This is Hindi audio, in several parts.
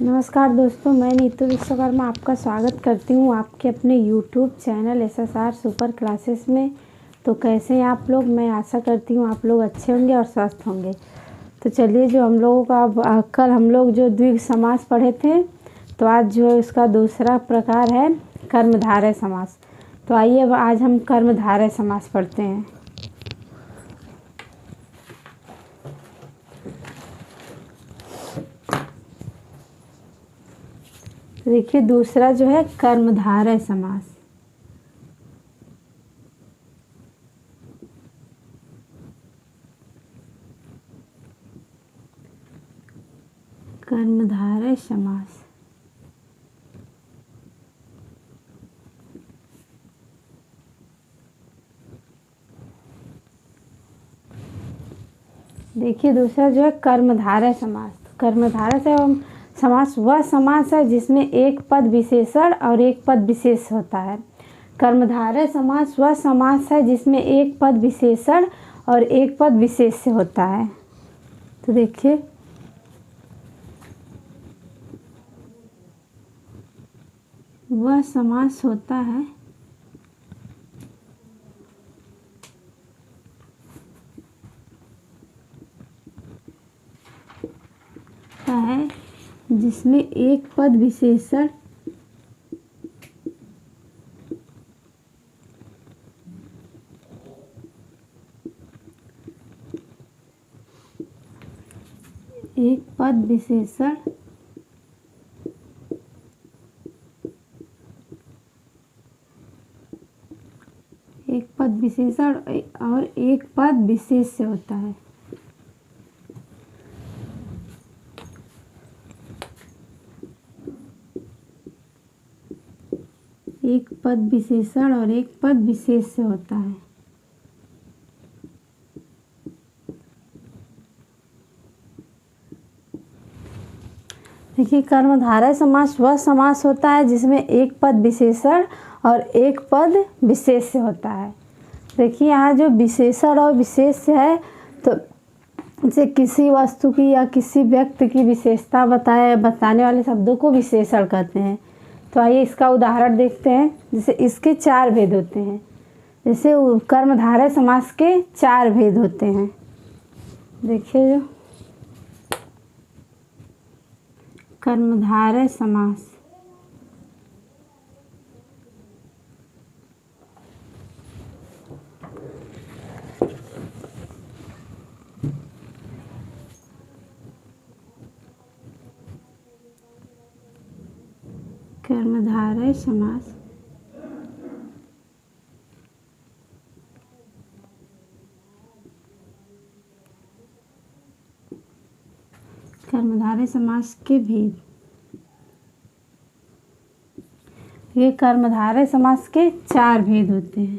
नमस्कार दोस्तों, मैं नीतू विश्वकर्मा आपका स्वागत करती हूँ आपके अपने YouTube channel SSR super classes में। तो कैसे हैं आप लोग? मैं आशा करती हूँ आप लोग अच्छे होंगे और स्वस्थ होंगे। तो चलिए, जो हम लोगों का कल हम लोग जो द्विगु समास पढ़े थे, तो आज जो इसका दूसरा प्रकार है कर्मधारय समास। तो आइए अब आज हम कर्मधारय समास पढ़ते हैं। देखिए, दूसरा जो है कर्मधारय समास। कर्मधारय समास देखिए, दूसरा जो है कर्मधारय समास। कर्मधारय समास वह समास है जिसमें एक पद विशेषण और एक पद विशेष होता है। कर्मधारय समास वह समास है जिसमें एक पद विशेषण और एक पद विशेष होता है। तो देखिए, वह समास होता है जिसमें एक पद विशेषण एक पद विशेषण और एक पद विशेष से होता है। एक पद विशेषण और एक पद विशेष से होता है। देखिए, कर्मधारय समास वह समास होता है जिसमें एक पद विशेषण और एक पद विशेष से होता है। देखिए, यहाँ जो विशेषण और विशेष है, तो जैसे किसी वस्तु की या किसी व्यक्ति की विशेषता बताने वाले शब्दों को विशेषण कहते हैं। तो आइए इसका उदाहरण देखते हैं। जैसे इसके चार भेद होते हैं। जैसे कर्मधारय समास के चार भेद होते हैं। देखिए, जो कर्मधारय समास कर्मधारय समास कर्मधारय समास के भेद। ये कर्मधारय समास के चार भेद होते हैं।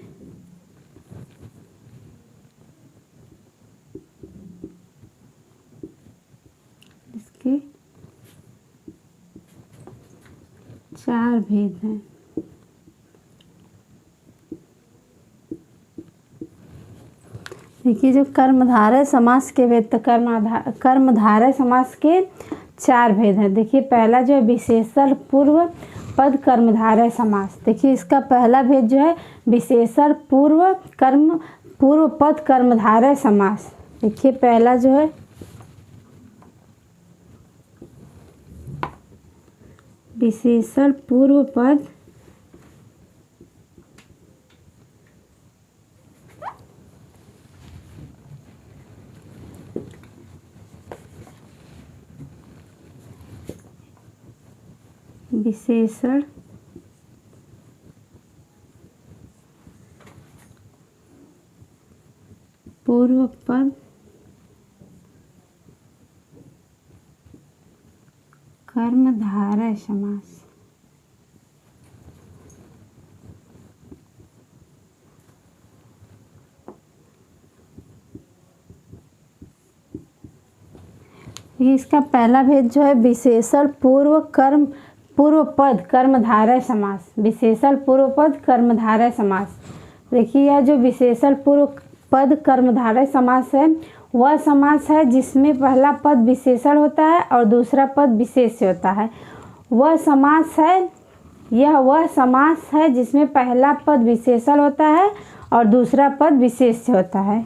इसके चार भेद हैं। देखिए, जो कर्मधारय समास के भेद, तो कर्मधारय समास के चार भेद हैं। देखिए, पहला जो है विशेषण पूर्व पद कर्मधारय समास। देखिए, इसका पहला भेद जो है विशेषण पूर्व पद कर्मधारय समास। देखिए, पहला जो है विशेषण पूर्व पद विशेषण पूर्व पद कर्मधारय समास। ये इसका पहला भेद जो है विशेषण पूर्व पद कर्मधारय समास। विशेषण पूर्व पद कर्मधारय समास। देखिए, यह जो विशेषण पूर्व पद कर्मधारय समास है, वह समास है जिसमें पहला पद विशेषण होता है और दूसरा पद विशेष्य होता है। वह समास है जिसमें पहला पद विशेषण होता है और दूसरा पद विशेष्य होता है।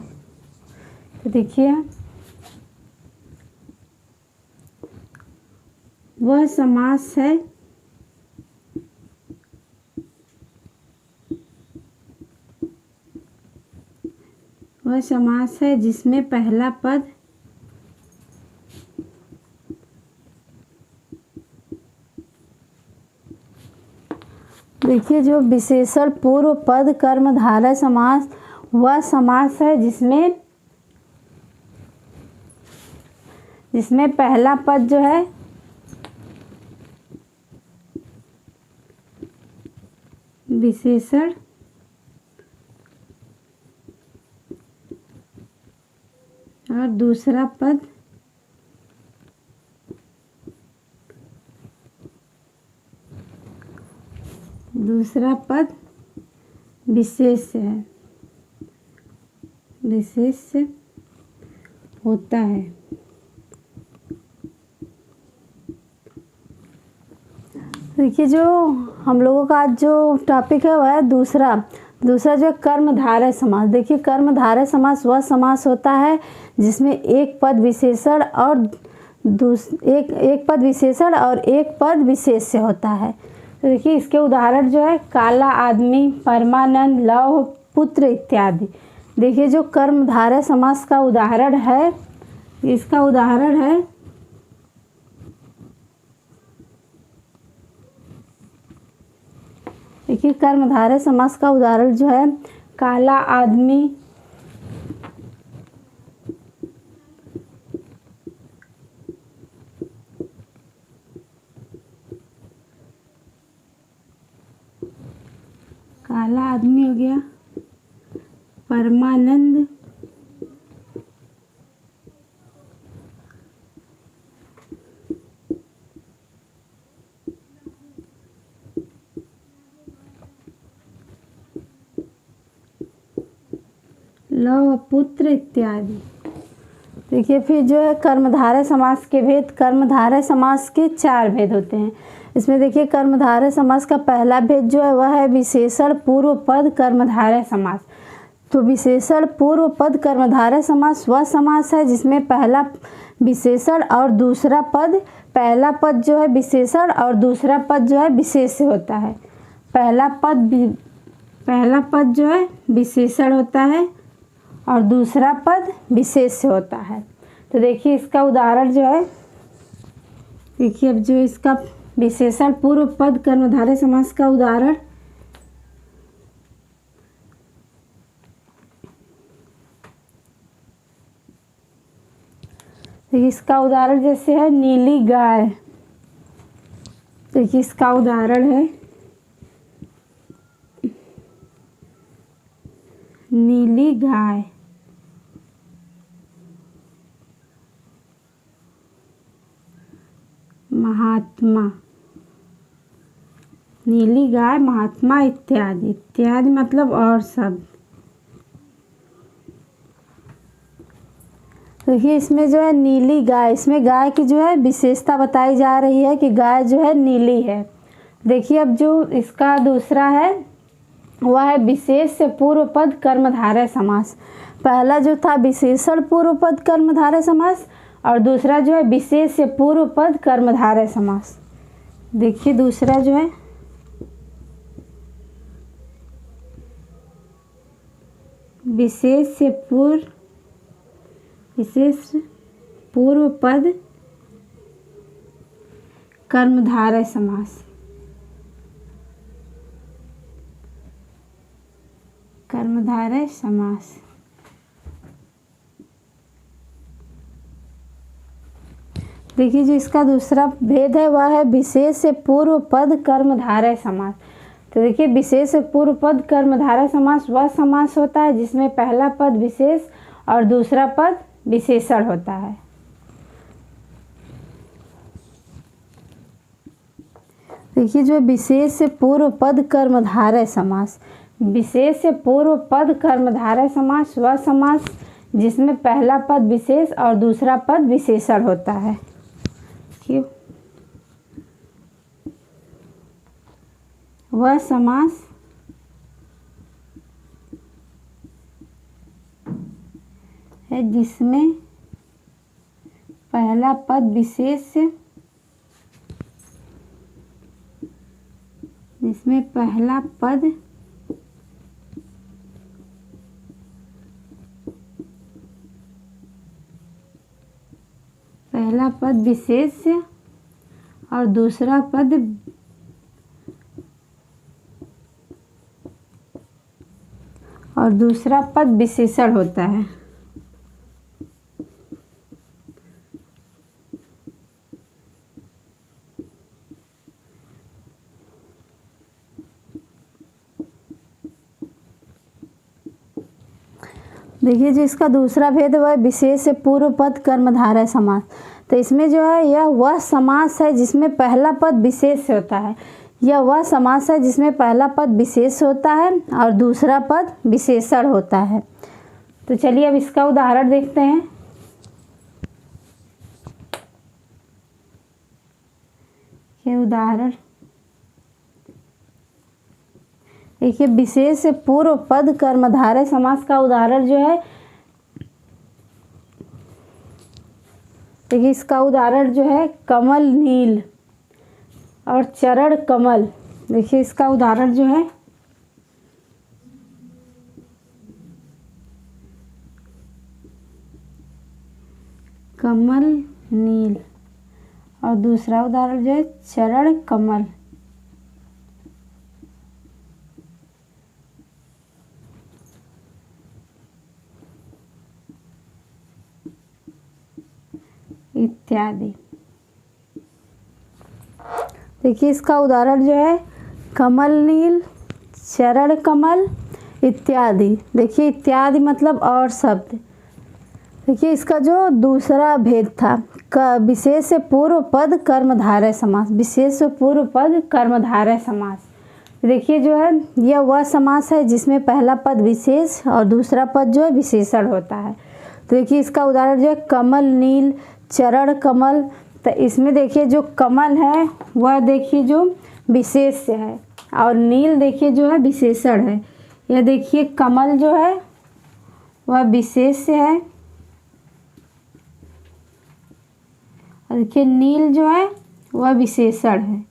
तो देखिए, वह समास है जिसमें पहला पद देखिए, जो विशेषण पूर्व पद कर्मधारय समास वह समास है जिसमें पहला पद जो है विशेषण और दूसरा पद विशेष्य होता है। देखिए, जो हम लोगों का आज जो टॉपिक है वह है दूसरा जो है कर्मधारय समास। देखिए, कर्मधारय समास वह समास होता है जिसमें एक पद विशेषण और एक पद विशेषण और एक पद विशेष्य होता है। तो देखिए, इसके उदाहरण जो है काला आदमी, परमानंद, लौह पुत्र इत्यादि। देखिए, जो कर्मधारय समास का उदाहरण है, इसका उदाहरण है देखिए, कर्मधारय समास का उदाहरण जो है काला आदमी, हो गया, परमानंद, लौह पुत्र इत्यादि। देखिए, फिर जो है कर्मधारय समास के भेद। कर्मधारय समास के 4 भेद होते हैं। इसमें देखिए, कर्मधारय समास का पहला भेद जो है वह है विशेषण पूर्व पद कर्मधारय समास। तो विशेषण पूर्व पद कर्मधारय समास वह समास है जिसमें पहला विशेषण और दूसरा पद, पहला पद जो है विशेषण और दूसरा पद जो है विशेष्य होता है। पहला पद जो है विशेषण होता है और दूसरा पद विशेष्य होता है। तो देखिए, इसका उदाहरण जो है, देखिए अब जो इसका विशेषण पूर्व पद कर्मधारय समास का उदाहरण देखिए, इसका उदाहरण जैसे है नीली गाय। देखिए, इसका उदाहरण है नीली गाय, महात्मा, नीली गाय, महात्मा इत्यादि। इत्यादि मतलब और शब्द। देखिए, इसमें जो है नीली गाय, इसमें गाय की जो है विशेषता बताई जा रही है कि गाय जो है नीली है। देखिए, अब जो इसका दूसरा है वह है विशेष पूर्व पद कर्मधारय समास। पहला जो था विशेषण पूर्व पद कर्मधारय समास और दूसरा जो है विशेष पूर्व पद कर्मधारय समास। देखिए, दूसरा जो है विशेष पूर्व पद कर्मधारय समास। कर्मधारय समास। देखिए, जो इसका दूसरा भेद है वह है विशेष पूर्व पद कर्मधारय समास। तो देखिए, विशेष पूर्व पद कर्मधारय समास वह समास होता है जिसमें पहला पद विशेष और दूसरा पद विशेषण होता है। देखिए, जो विशेष पूर्व पद कर्मधारय समास, विशेष पूर्व पद कर्मधारय समास वह समास जिसमें पहला पद विशेष और दूसरा पद विशेषण होता है। क्यों? वह समास है जिसमें पहला पद विशेष, जिसमें पहला पद विशेष और दूसरा पद विशेषण होता है। देखिए जो इसका दूसरा भेद है वह विशेष से पूर्व पद कर्मधारय समास। तो इसमें जो है यह वह समास है जिसमें पहला पद विशेष होता है। यह वह समास है जिसमें पहला पद विशेष होता है और दूसरा पद विशेषण होता है। तो चलिए अब इसका उदाहरण देखते हैं। ये उदाहरण देखिए, विशेष से पूर्व पद कर्मधारय समास का उदाहरण जो है, देखिए इसका उदाहरण जो है कमल नील और चरण कमल। देखिए इसका उदाहरण जो है कमल नील और दूसरा उदाहरण जो है चरण कमल। इत्यादि। देखिए इसका उदाहरण जो है कमल नील, चरण कमल इत्यादि। देखिए इत्यादि मतलब और शब्द। देखिए इसका जो दूसरा भेद था विशेष से पूर्व पद कर्मधारय समास। विशेष से पूर्व पद कर्मधारय समास। देखिए जो है यह वह समास है जिसमें पहला पद विशेष और दूसरा पद जो है विशेषण होता है। तो देखिए इसका उदाहरण जो है कमल नील, चरण कमल। तो इसमें देखिए जो कमल है वह देखिए जो विशेष है और नील देखिए जो है विशेषण है। यह देखिए कमल जो है वह विशेष है और देखिए नील जो है वह विशेषण है।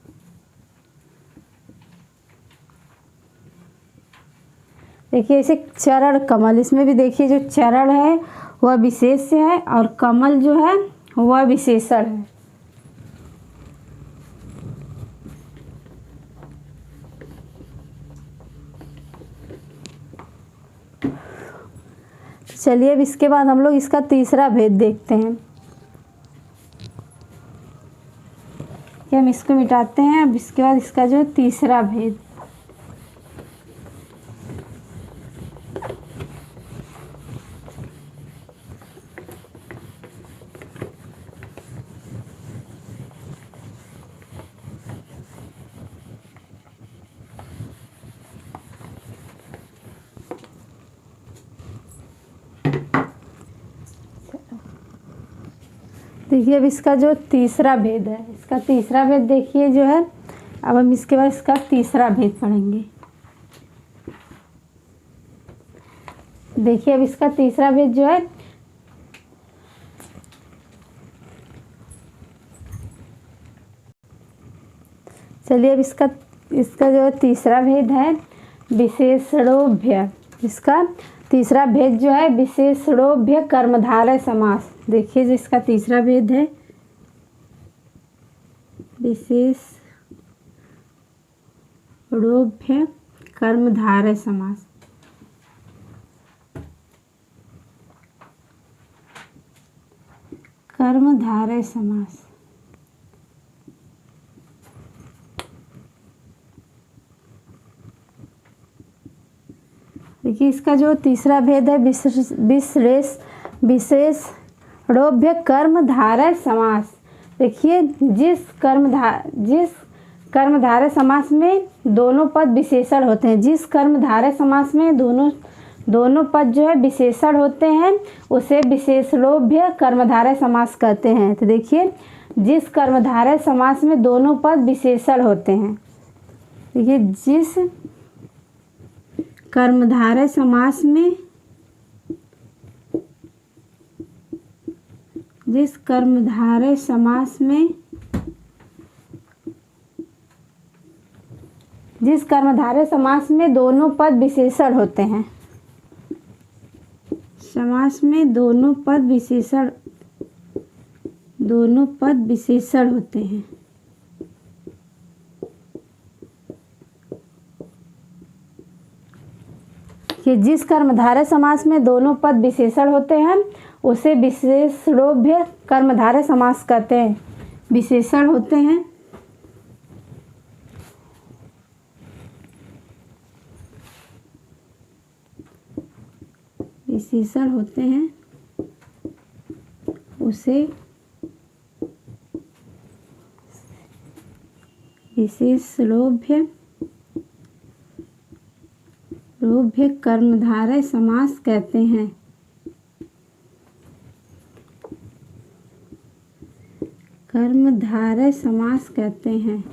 देखिए इसे चरण कमल, इसमें भी देखिए जो चरण है वह विशेष है और कमल जो है वह विशेषण है। चलिए अब इसके बाद हम लोग इसका तीसरा भेद देखते हैं। कि हम इसको मिटाते हैं। अब इसके बाद इसका जो तीसरा भेद, देखिए अब इसका जो तीसरा भेद है, इसका तीसरा भेद देखिए जो है। अब हम इसके बाद इसका तीसरा भेद पढ़ेंगे। देखिए अब इसका तीसरा भेद जो है चलिए अब इसका जो तीसरा भेद है विशेषणोभ्य। इसका तीसरा भेद जो है विशेषणोभ्य कर्मधारय समास। देखिए जो इसका तीसरा भेद है विशेषणोभ्य कर्मधारय समास। कर्मधारय समास। देखिए इसका जो तीसरा भेद है विशेषणोभ्य कर्मधारय समास। देखिए जिस कर्मधारय समास में दोनों पद विशेषण होते हैं, जिस कर्मधारय समास में दोनों दोनों पद जो है विशेषण होते हैं उसे विशेषणोभ्य कर्मधारय समास कहते हैं। तो देखिए, जिस कर्मधारय समास में दोनों पद विशेषण होते हैं, देखिए जिस कर्मधारय समास में दोनों पद विशेषण होते हैं, समास में दोनों पद विशेषण होते हैं। कि जिस कर्मधारय समास में दोनों पद विशेषण होते हैं उसे विशेषणोभ्य कर्मधारय समास कहते हैं। विशेषण होते हैं उसे विशेषणोभ्य कर्मधारय समास कहते हैं। कर्मधारय समास कहते हैं।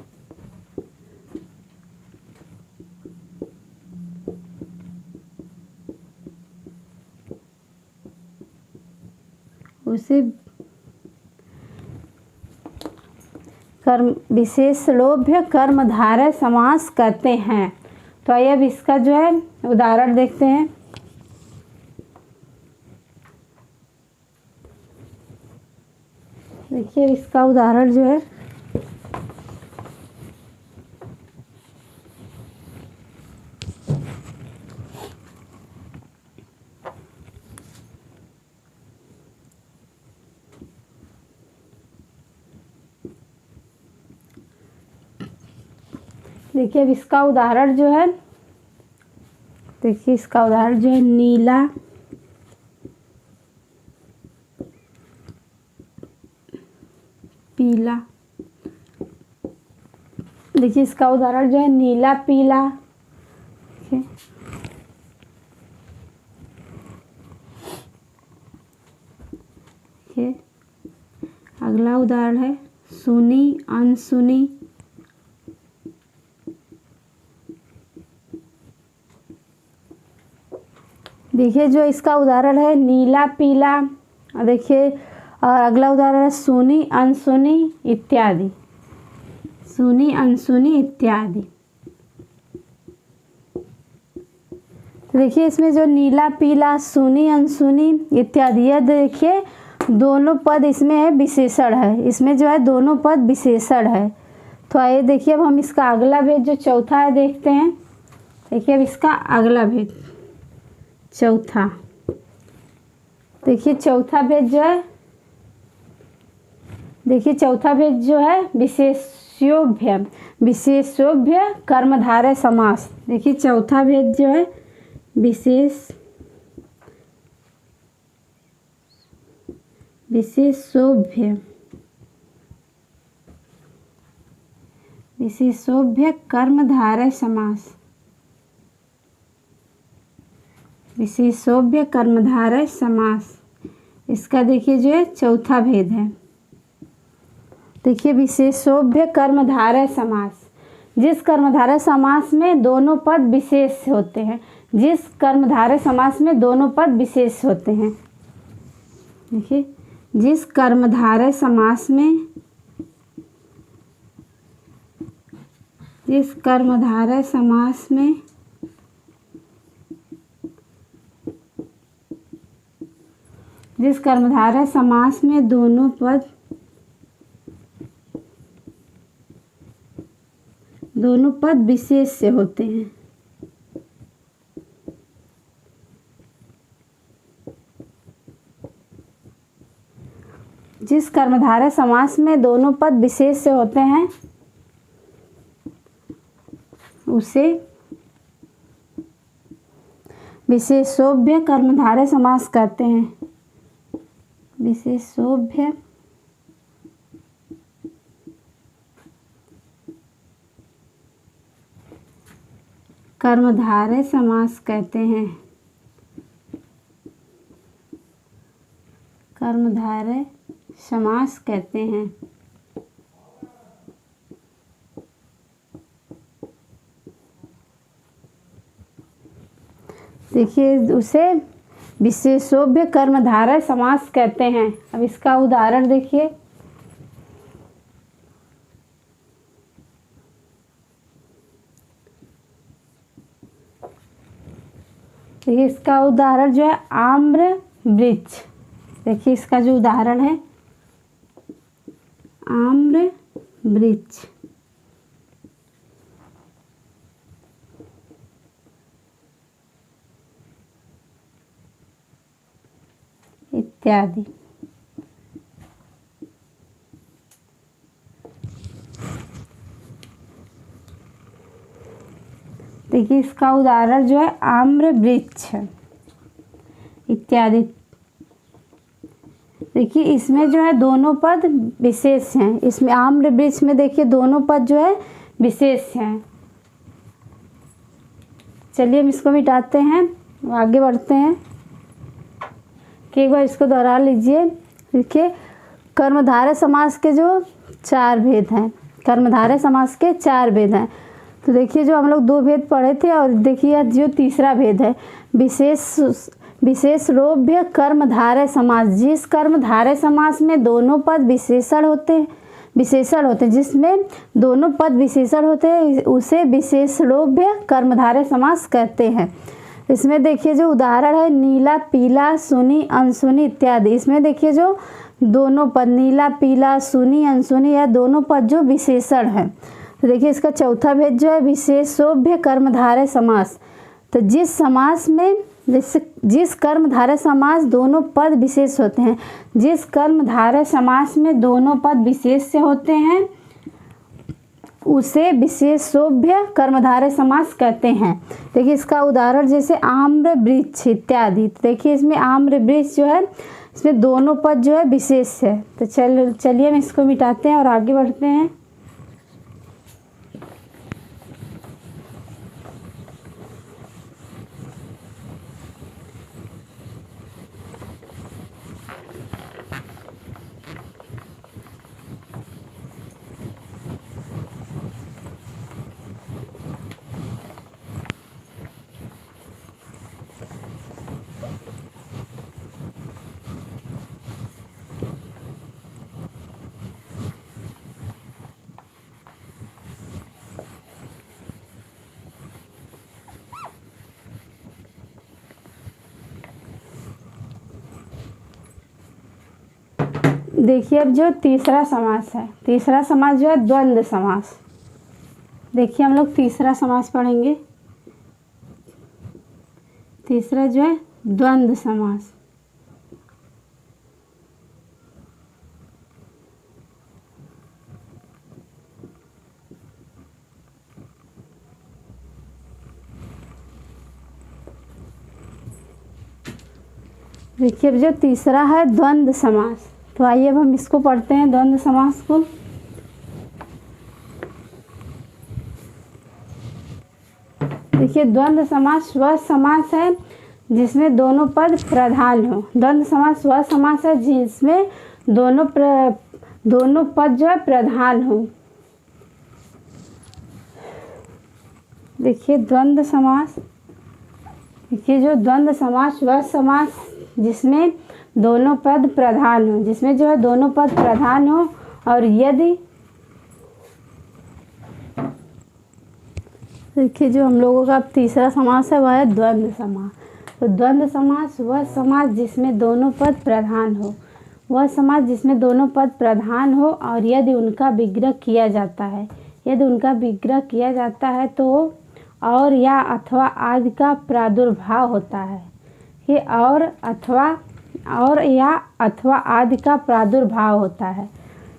उसे विशेषणोभ्य कर्मधारय समास कहते हैं। तो आइए अब इसका जो है उदाहरण देखते हैं। देखिए इसका उदाहरण जो है, देखिए अब इसका उदाहरण जो है, नीला पीला। देखिए इसका उदाहरण जो है नीला पीला। अगला उदाहरण है सुनी अनसुनी। देखिए जो इसका उदाहरण है नीला पीला। देखिए और अगला उदाहरण है सुनी अनसुनी इत्यादि। सुनी अनसुनी इत्यादि। तो देखिए इसमें जो नीला पीला सुनी अनसुनी इत्यादि, यह देखिए दोनों पद इसमें है विशेषण है। इसमें जो है दोनों पद विशेषण है। तो आइए देखिए अब हम इसका अगला भेद जो चौथा है देखते हैं। देखिए अब इसका अगला भेद चौथा। देखिए चौथा भेद जो है, विशेषोभ्य कर्मधारय समास। देखिए चौथा भेद जो है विशेषोभ्य कर्मधारय समास। विशेषोभ्य कर्मधारय समास, इसका देखिए जो है चौथा भेद है। देखिए विशेषोभ्य कर्मधारय समास, जिस कर्मधारय समास में दोनों पद विशेष होते हैं। जिस कर्मधारय समास में दोनों पद विशेष होते हैं। देखिए जिस कर्मधारय समास में दोनों पद विशेष से होते हैं। जिस कर्मधारय समास में दोनों पद विशेष से होते हैं उसे विशेषोभ्य कर्मधारय समास कहते हैं। विशेषोभ्य कर्मधारय समास कहते हैं। कर्मधारय समास कहते हैं। देखिए उसे विशेषोभ्य कर्मधारय समास कहते हैं। अब इसका उदाहरण देखिए। देखिए इसका उदाहरण जो है आम्र वृक्ष। देखिए इसका जो उदाहरण है आम्र वृक्ष। इत्यादि। देखिए इसका उदाहरण जो है आम्र वृक्ष इत्यादि। देखिए इसमें जो है दोनों पद विशेष हैं। इसमें आम्र वृक्ष में देखिए दोनों पद जो है विशेष हैं। चलिए हम इसको मिटाते हैं, आगे बढ़ते हैं कि एक बार इसको दोहरा लीजिए। देखिए कर्मधारय समास के जो 4 भेद हैं, कर्मधारय समास के 4 भेद हैं। तो देखिए जो हम लोग 2 भेद पढ़े थे और देखिए जो तीसरा भेद है विशेषरोभ्य कर्मधारय समास। जिस कर्मधारय समास में दोनों पद विशेषण होते हैं, जिसमें दोनों पद विशेषण होते हैं उसे विशेषरोभ्य कर्मधारय समास कहते हैं। इसमें देखिए जो उदाहरण है नीला, पीला, सुनी, अनसुनी इत्यादि। इसमें देखिए जो दोनों पद नीला, पीला, सुनी, अनसुनी या दोनों पद जो विशेषण हैं। तो देखिए इसका चौथा भेद जो है विशेषोभ्य कर्मधारय समास। तो जिस कर्मधारय समास दोनों पद विशेष होते हैं, जिस कर्मधारय समास में दोनों पद विशेष से होते हैं उसे विशेषोभ्य कर्मधारय समास कहते हैं। देखिए इसका उदाहरण जैसे आम्र वृक्ष इत्यादि। देखिए इसमें आम्र वृक्ष जो है इसमें दोनों पद जो है विशेष है। तो चलिए हम इसको मिटाते हैं और आगे बढ़ते हैं। देखिए अब जो तीसरा समास है, तीसरा समास जो है द्वंद्व समास। देखिए हम लोग तीसरा समास पढ़ेंगे। तीसरा जो है द्वंद्व समास। देखिए अब जो तीसरा है द्वंद्व समास। तो आइए अब हम इसको पढ़ते हैं द्वंद्व समास को। देखिए द्वंद्व समास वह समास है जिसमें दोनों पद प्रधान हो। द्वंद्व समास वह समास है जिसमें दोनों पद जो है प्रधान हो। देखिए द्वंद्व समास, देखिए जो द्वंद्व समास वह समास जिसमें दोनों पद प्रधान हो, जिसमें जो है दोनों पद प्रधान हो और यदि देखिए जो हम लोगों का तीसरा समास है वह है द्वंद्व समास। तो द्वंद्व समास वह समास जिसमें दोनों पद प्रधान हो, वह समास जिसमें दोनों पद प्रधान हो और यदि उनका विग्रह किया जाता है, यदि उनका विग्रह किया जाता है तो और या अथवा आदि का प्रादुर्भाव होता है। ये और या अथवा आदि का प्रादुर्भाव होता है।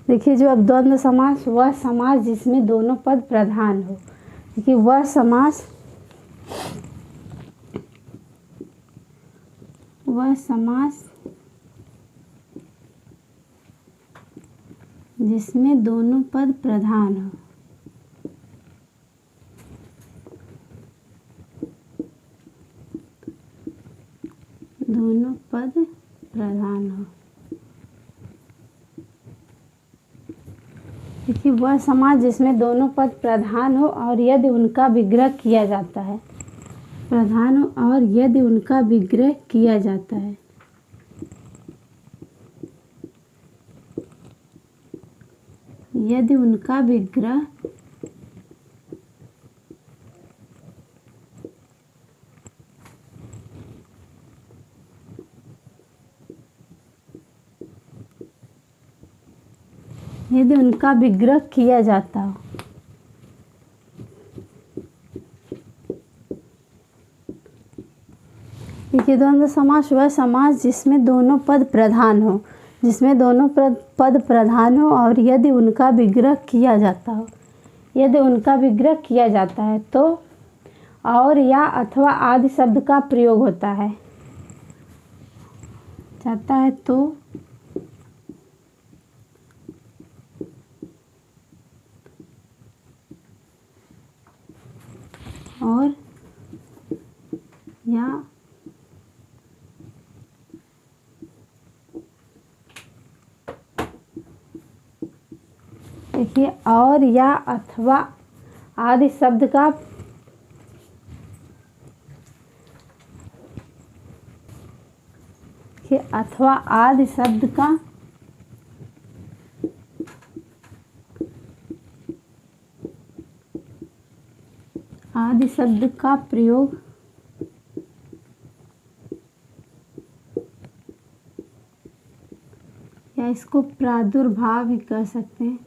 देखिए जो अब द्वंद्व समास वह समास जिसमें दोनों पद प्रधान हो। देखिए वह समास जिसमें दोनों पद प्रधान हो। दोनों पद प्रधान हो। देखिए वह समास जिसमें दोनों पद प्रधान हो और यदि उनका विग्रह किया जाता है, प्रधान हो और यदि उनका विग्रह किया जाता है। यदि उनका विग्रह किया जाता हो। देखिए द्वंद्व समास वह समास जिसमें दोनों पद प्रधान हो, जिसमें दोनों पद प्रधान हो और यदि उनका विग्रह किया जाता हो। यदि उनका विग्रह किया जाता है तो और या अथवा आदि शब्द का प्रयोग होता है, जाता है तो और या देखिए और या अथवा आदि शब्द का अथवा आदि शब्द का प्रयोग या इसको प्रादुर्भाव भी कह सकते हैं।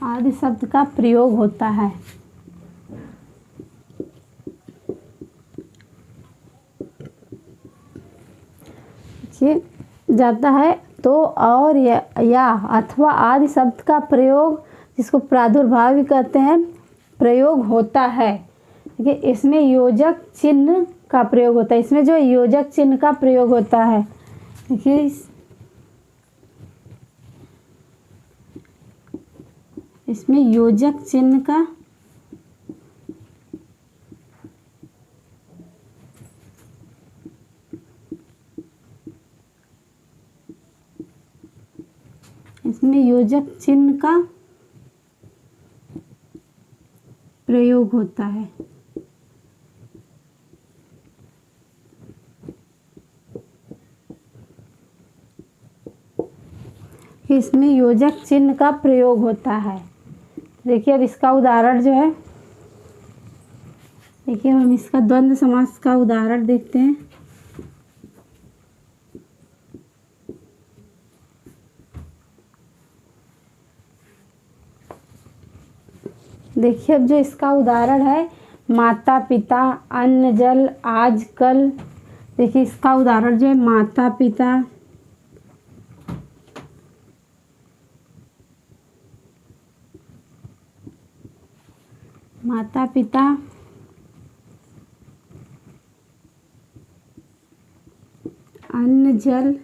आदि शब्द का प्रयोग होता है। ये जाता है तो और या अथवा आदि शब्द का प्रयोग, जिसको प्रादुर्भाव भी कहते हैं, प्रयोग होता है। देखिए इसमें योजक चिन्ह का प्रयोग होता है। इसमें जो योजक चिन्ह का प्रयोग होता है, देखिए इसमें योजक चिन्ह का प्रयोग होता है। इसमें योजक चिन्ह का प्रयोग होता है। देखिए अब इसका उदाहरण जो है, देखिए हम इसका द्वंद्व समास का उदाहरण देखते हैं। देखिए अब जो इसका उदाहरण है, माता पिता, अन्न जल, आजकल। देखिए इसका उदाहरण जो है माता पिता, अन्न जल,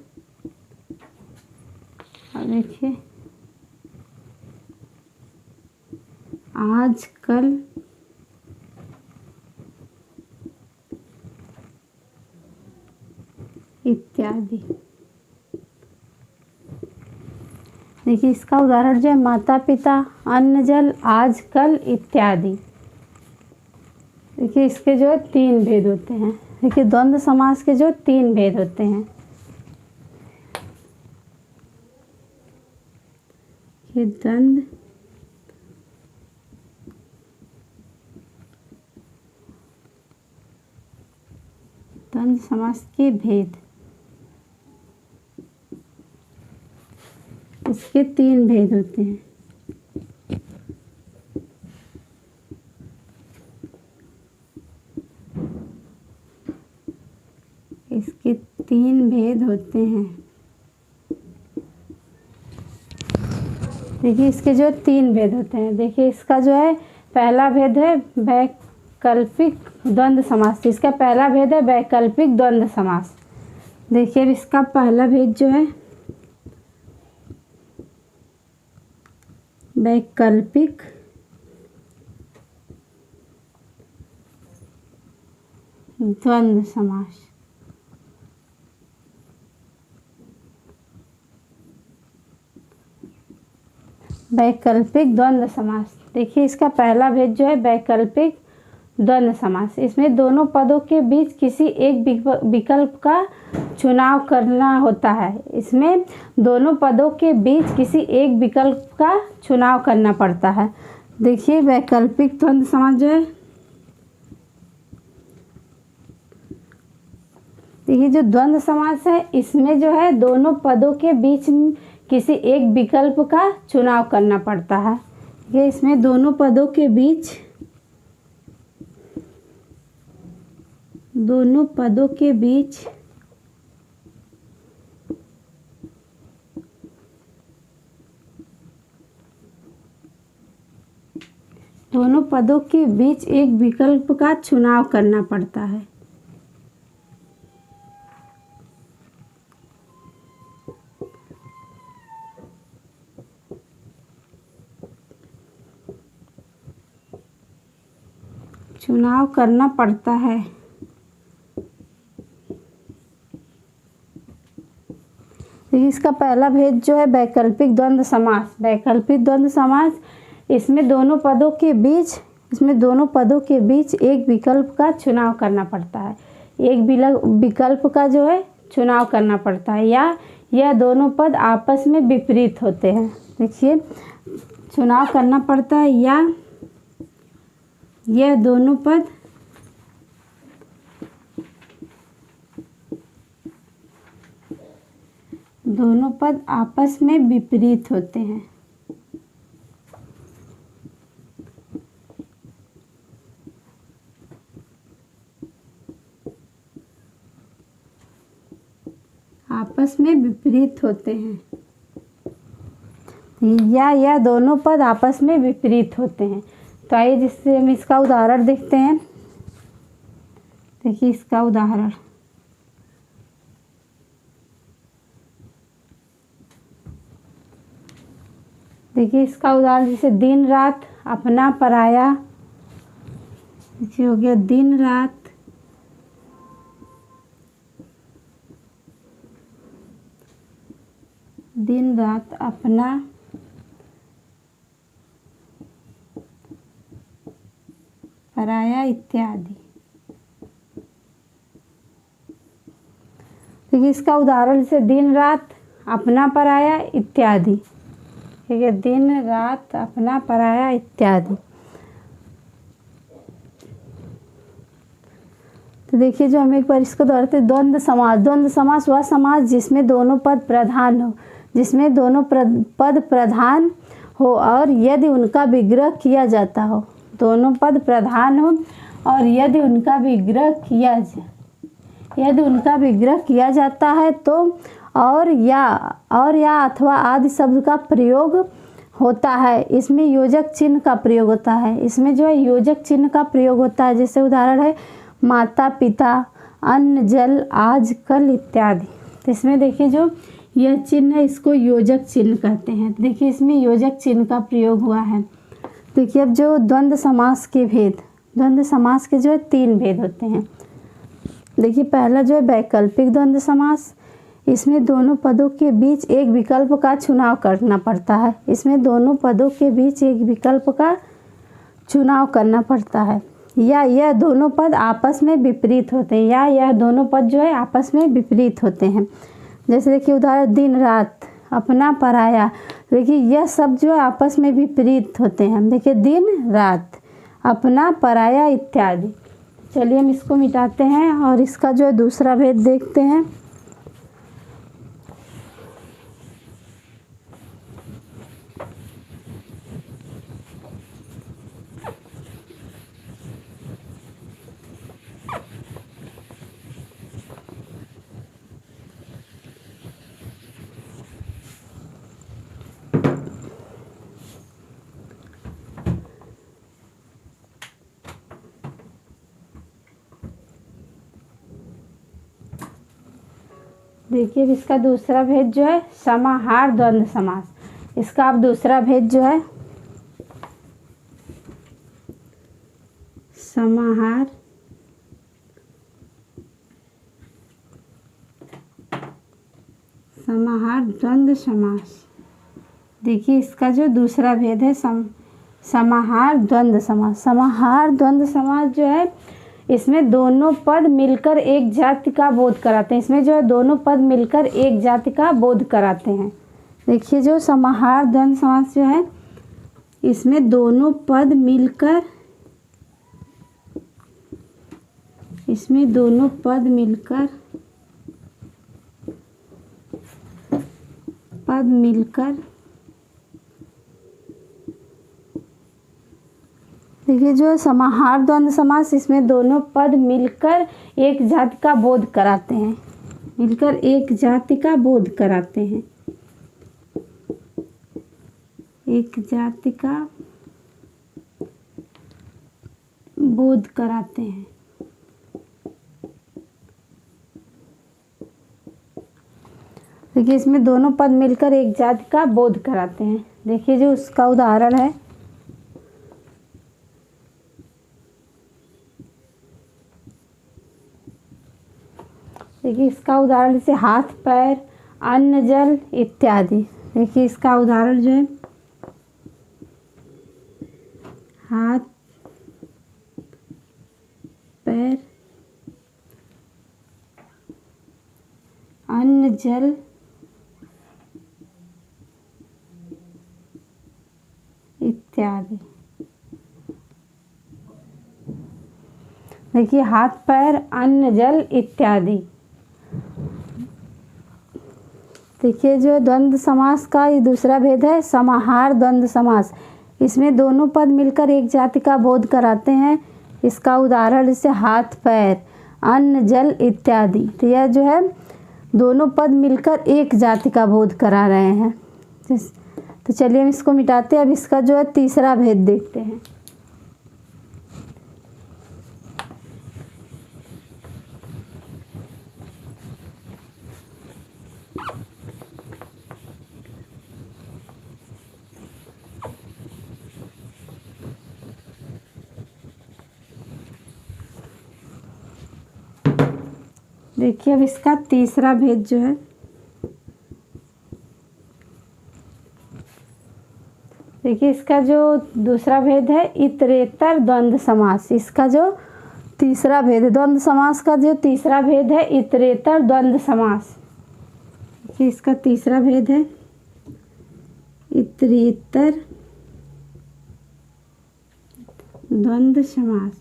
और देखिए आजकल, इत्यादि। देखिए इसका उदाहरण जो है माता पिता, अन्न जल, आजकल, इत्यादि। देखिए इसके जो है 3 भेद होते हैं। देखिए द्वंद्व समास के जो 3 भेद होते हैं। ये द्वंद्व समास के भेद, इसके 3 भेद होते हैं। इसके 3 भेद होते हैं। देखिए इसके जो 3 भेद होते हैं। देखिए इसका जो है पहला भेद है वैकल्पिक द्वंद्व समास। इसका पहला भेद है वैकल्पिक द्वंद्व समास। देखिए अब इसका पहला भेद जो है वैकल्पिक द्वंद्व समास। वैकल्पिक द्वंद्व समास। देखिए इसका पहला भेद जो है वैकल्पिक द्वंद्व समास। इसमें दोनों पदों के बीच किसी एक विकल्प का चुनाव करना होता है। इसमें दोनों पदों के बीच किसी एक विकल्प का चुनाव करना पड़ता है। देखिए वैकल्पिक द्वंद्व समास जो है, देखिए जो द्वंद्व समास है इसमें जो है दोनों पदों के बीच किसी एक विकल्प का चुनाव करना पड़ता है। ये इसमें दोनों पदों के बीच दोनों पदों के बीच एक विकल्प का चुनाव करना पड़ता है। चुनाव करना पड़ता है। इसका पहला भेद जो है वैकल्पिक द्वंद्व समास। वैकल्पिक द्वंद्व समास इसमें दोनों पदों के बीच एक विकल्प का चुनाव करना पड़ता है। एक विकल्प का जो है चुनाव करना पड़ता है, या यह दोनों पद आपस में विपरीत होते हैं। देखिए चुनाव करना पड़ता है, या यह दोनों पद आपस में विपरीत होते हैं। आपस में विपरीत होते हैं, या यह दोनों पद आपस में विपरीत होते हैं। तो आइए जिससे हम इसका उदाहरण देखते हैं। देखिए इसका उदाहरण, देखिए इसका उदाहरण जैसे दिन रात अपना पराया। देखिए हो गया दिन रात अपना पराया इत्यादि। देखिए इसका उदाहरण जैसे दिन रात अपना पराया इत्यादि। ठीक है, दिन रात अपना पराया इत्यादि। तो देखिए जो हम एक बार इसको दोहराते हैं। द्वंद्व समास। द्वंद्व समास वह समास जिसमें दोनों पद प्रधान हो, और यदि उनका विग्रह किया जाता हो। दोनों पद प्रधान हो और यदि उनका विग्रह किया जाता है तो और या अथवा आदि शब्द का प्रयोग होता है। इसमें योजक चिन्ह का प्रयोग होता है। इसमें जो है योजक चिन्ह का प्रयोग होता है। जैसे उदाहरण है माता पिता, अन्न जल, आज कल इत्यादि। तो इसमें देखिए जो यह चिन्ह है इसको योजक चिन्ह कहते हैं। देखिए इसमें योजक चिन्ह का प्रयोग हुआ है। देखिए अब जो द्वंद्व समास के जो है 3 भेद होते हैं। देखिए पहला जो है वैकल्पिक द्वंद्व समास। इसमें दोनों पदों के बीच एक विकल्प का चुनाव करना पड़ता है। या यह दोनों पद आपस में विपरीत होते हैं। जैसे देखिए उदाहरण दिन रात अपना पराया। देखिए यह सब जो है आपस में विपरीत होते हैं। देखिए दिन रात अपना पराया इत्यादि। चलिए हम इसको मिटाते हैं और इसका जो है दूसरा भेद देखते हैं। देखिए इसका दूसरा भेद जो है समाहार द्वंद्व समास। इसका अब दूसरा भेद जो है समाहार समाहार द्वंद्व समास। देखिए इसका जो दूसरा भेद है समाहार द्वंद्व समास। समाहार द्वंद्व समास जो है इसमें दोनों पद मिलकर एक जाति का बोध कराते हैं। इसमें जो है दोनों पद मिलकर एक जाति का बोध कराते हैं। देखिए जो समाहार द्वंद्व समास जो है इसमें दोनों पद मिलकर देखिए जो समाहार द्वंद्व समास इसमें दोनों पद मिलकर एक जाति का बोध कराते हैं। मिलकर एक जाति का बोध कराते हैं। एक जाति का बोध कराते हैं। देखिए इसमें दोनों पद मिलकर एक जाति का बोध कराते हैं। देखिए जो उसका उदाहरण है, देखिए इसका उदाहरण जैसे हाथ पैर अन्न जल इत्यादि। देखिए इसका उदाहरण जो है हाथ पैर अन्न जल इत्यादि। देखिए हाथ पैर अन्न जल इत्यादि। देखिए जो द्वंद्व समास का ये दूसरा भेद है समाहार द्वंद्व समास। इसमें दोनों पद मिलकर एक जाति का बोध कराते हैं। इसका उदाहरण जैसे हाथ पैर अन्न जल इत्यादि। तो यह जो है दोनों पद मिलकर एक जाति का बोध करा रहे हैं। तो चलिए हम इसको मिटाते हैं। अब इसका जो है तीसरा भेद देखते हैं। देखिए अब इसका तीसरा भेद जो है, देखिए इसका जो दूसरा भेद है इतरेतर द्वंद्व समास। इसका जो तीसरा भेद है द्वंद्व समास का जो तीसरा भेद है इतरेतर द्वंद्व समास। देखिए इसका तीसरा भेद है इतरेतर द्वंद्व समास।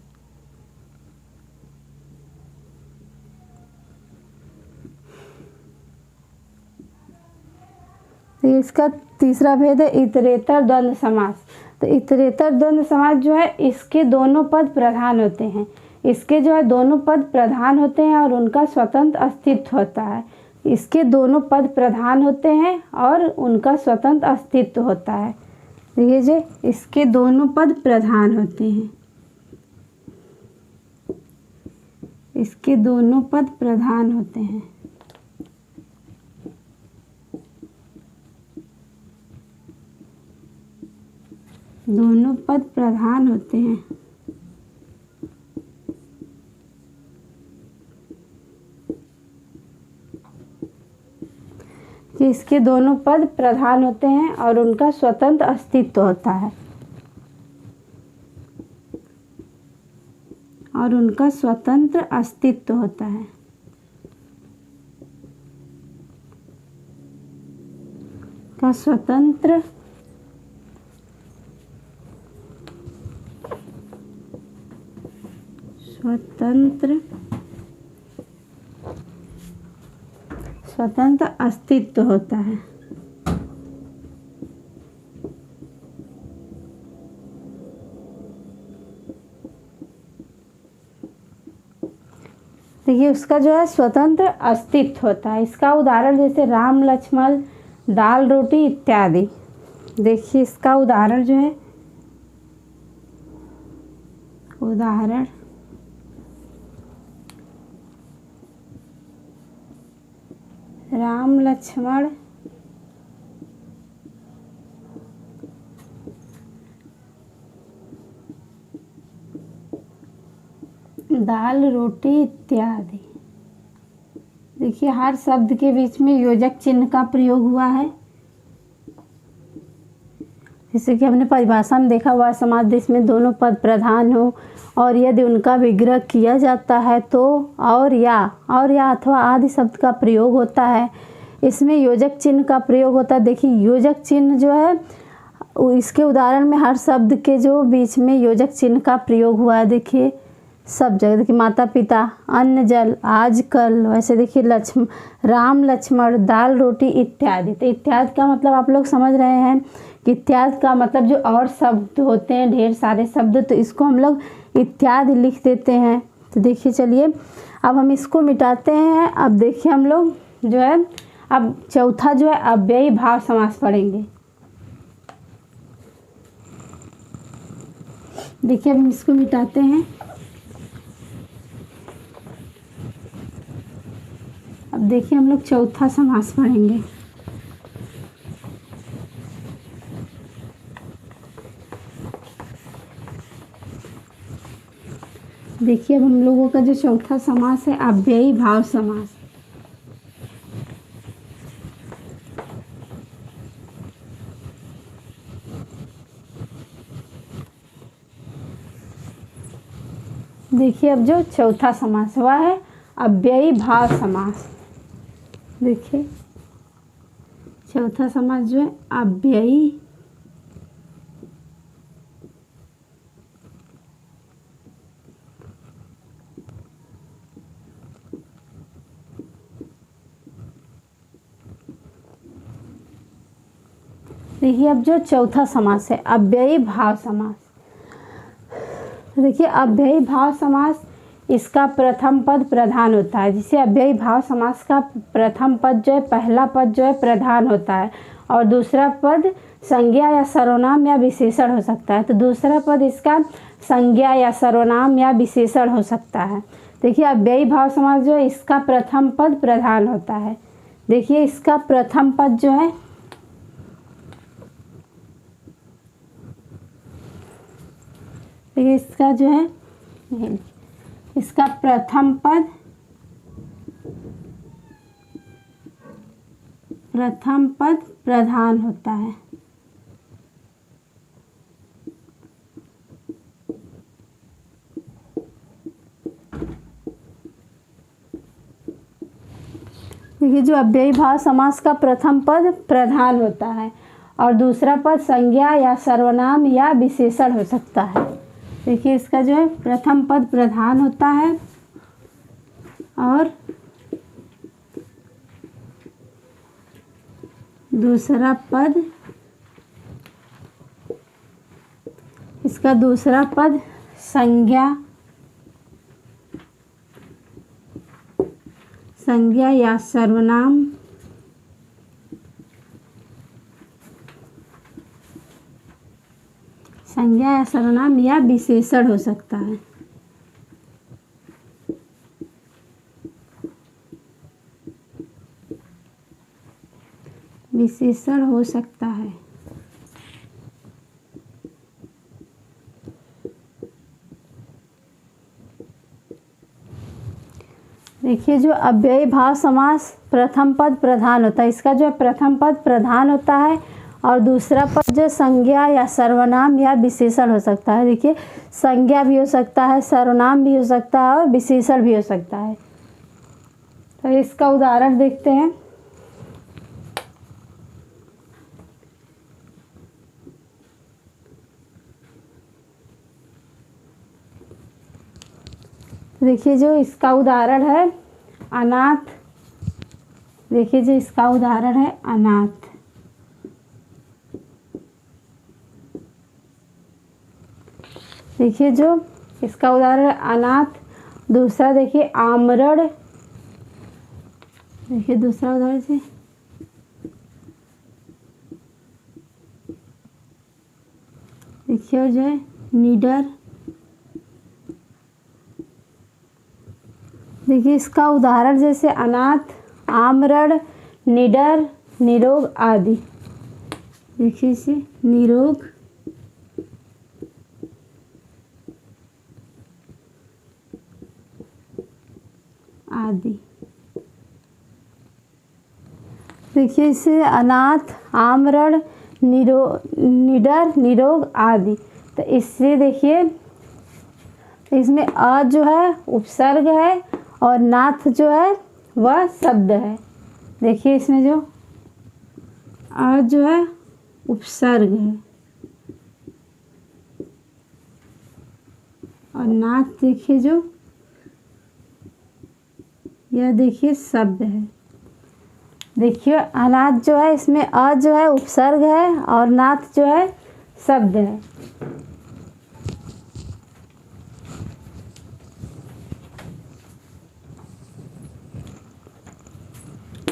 तो इसका तीसरा भेद है इतरेतर द्वंद्व समास। तो इतरेतर द्वंद्व समास जो है इसके दोनों पद प्रधान होते हैं। इसके जो है दोनों पद प्रधान होते हैं और उनका स्वतंत्र अस्तित्व होता है। इसके दोनों पद प्रधान होते हैं और उनका स्वतंत्र अस्तित्व होता है। ये जो इसके दोनों पद प्रधान होते हैं। इसके दोनों पद प्रधान होते हैं। दोनों पद प्रधान होते हैं। इसके दोनों पद प्रधान होते हैं और उनका स्वतंत्र अस्तित्व होता है। और उनका स्वतंत्र अस्तित्व होता है। का स्वतंत्र अस्तित्व होता है। देखिए उसका जो है स्वतंत्र अस्तित्व होता है। इसका उदाहरण जैसे राम लक्ष्मण दाल रोटी इत्यादि। देखिए इसका उदाहरण जो है उदाहरण राम लक्ष्मण दाल रोटी इत्यादि। देखिए हर शब्द के बीच में योजक चिन्ह का प्रयोग हुआ है। जैसे कि हमने परिभाषा में देखा हुआ समास जिसमें दोनों पद प्रधान हो और यदि उनका विग्रह किया जाता है तो और या अथवा आदि शब्द का प्रयोग होता है। इसमें योजक चिन्ह का प्रयोग होता है। देखिए योजक चिन्ह जो है इसके उदाहरण में हर शब्द के जो बीच में योजक चिन्ह का प्रयोग हुआ है। देखिए सब जगह, देखिए माता पिता, अन्न जल, आजकल, वैसे देखिए राम लक्ष्मण, दाल रोटी इत्यादि। तो इत्यादि का मतलब आप लोग समझ रहे हैं कि इत्यादि का मतलब जो और शब्द होते हैं, ढेर सारे शब्द, तो इसको हम लोग इत्यादि लिख देते हैं। तो देखिए चलिए अब हम इसको मिटाते हैं। अब देखिए हम लोग जो है अब चौथा जो है अव्ययी भाव समास पढ़ेंगे। देखिए अब हम इसको मिटाते हैं। अब देखिए हम लोग चौथा समास पढ़ेंगे। देखिए अब हम लोगों का जो चौथा समास है अव्ययी भाव समास। देखिए अब जो चौथा समास हुआ है अव्ययी भाव समास। देखिए चौथा समास जो है अव्ययी देखिए अब जो चौथा समास है अव्ययी भाव समास। देखिए अव्ययी भाव समास इसका प्रथम पद प्रधान होता है। जिसे अव्ययी भाव समास का प्रथम पद जो है, पहला पद जो है प्रधान होता है और दूसरा पद संज्ञा या सर्वनाम या विशेषण हो सकता है। तो दूसरा पद इसका संज्ञा या सर्वनाम या विशेषण हो सकता है। देखिए अव्ययी भाव समास जो है इसका प्रथम पद प्रधान होता है। देखिए इसका प्रथम पद जो है इसका जो है इसका प्रथम पद प्रधान होता है। देखिए जो अव्ययी भाव समास का प्रथम पद प्रधान होता है और दूसरा पद संज्ञा या सर्वनाम या विशेषण हो सकता है। देखिए इसका जो है प्रथम पद प्रधान होता है और दूसरा पद इसका दूसरा पद संज्ञा या सर्वनाम या विशेषण हो सकता है। विशेषण हो सकता है। देखिए जो अव्ययी भाव समास प्रथम पद प्रधान होता है, इसका जो प्रथम पद प्रधान होता है और दूसरा पद जो संज्ञा या सर्वनाम या विशेषण हो सकता है। देखिए संज्ञा भी हो सकता है, सर्वनाम भी हो सकता है और विशेषण भी हो सकता है। तो इसका उदाहरण देखते हैं। देखिए जो इसका उदाहरण है अनाथ। देखिए जो इसका उदाहरण है अनाथ। देखिए जो इसका उदाहरण है अनाथ। दूसरा देखिए आमरण। देखिए दूसरा उदाहरण से देखिए और जो है निडर। देखिए इसका उदाहरण जैसे अनाथ, आमरण, निडर, निरोग आदि। देखिए इसे निरोग आदि। देखिए इसे अनाथ, आमरण, निडर, निरोग आदि। तो इससे देखिए इसमें अ जो है उपसर्ग है और नाथ जो है वह शब्द है। देखिए इसमें जो अ जो है उपसर्ग है और नाथ देखिए जो यह देखिए शब्द है। देखिए अनाथ जो है इसमें अ जो है उपसर्ग है और नाथ जो है शब्द है।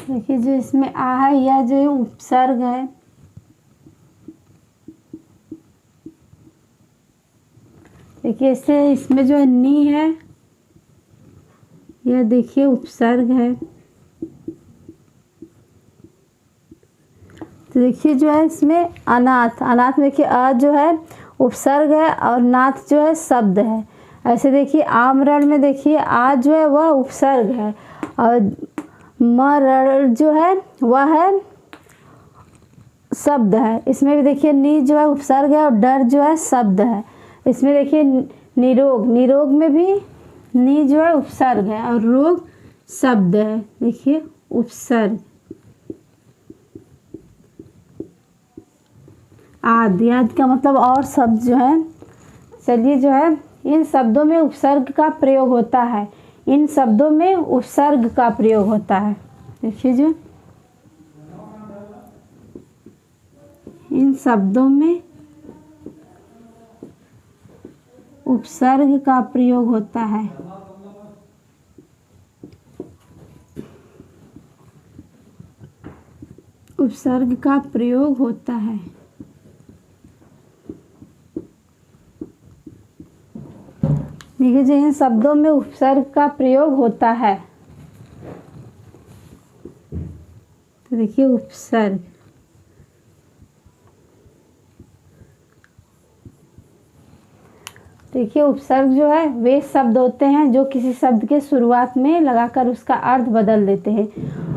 देखिए जो इसमें आ है यह जो उपसर्ग है। देखिए इससे इसमें जो नी है यह देखिए उपसर्ग है। तो देखिए जो है इसमें अनाथ, अनाथ में देखिए अ जो है उपसर्ग है और नाथ जो है शब्द है। ऐसे देखिए आमरण में देखिए आ जो है वह उपसर्ग है और मरण जो है वह है शब्द है। इसमें भी देखिए नी जो है उपसर्ग है और डर जो है शब्द है। इसमें देखिए निरोग, निरोग में भी नी जो है उपसर्ग है और रोग शब्द है। देखिए उपसर्ग आदि, आदि का मतलब और शब्द जो है। चलिए जो है इन शब्दों में उपसर्ग का प्रयोग होता है, इन शब्दों में उपसर्ग का प्रयोग होता है। देखिए जो इन शब्दों में उपसर्ग का प्रयोग होता है। उपसर्ग का प्रयोग होता है। देखिए जो इन शब्दों में उपसर्ग का प्रयोग होता है। तो देखिए उपसर्ग, देखिए उपसर्ग जो है वे शब्द होते हैं जो किसी शब्द के शुरुआत में लगाकर उसका अर्थ बदल देते हैं।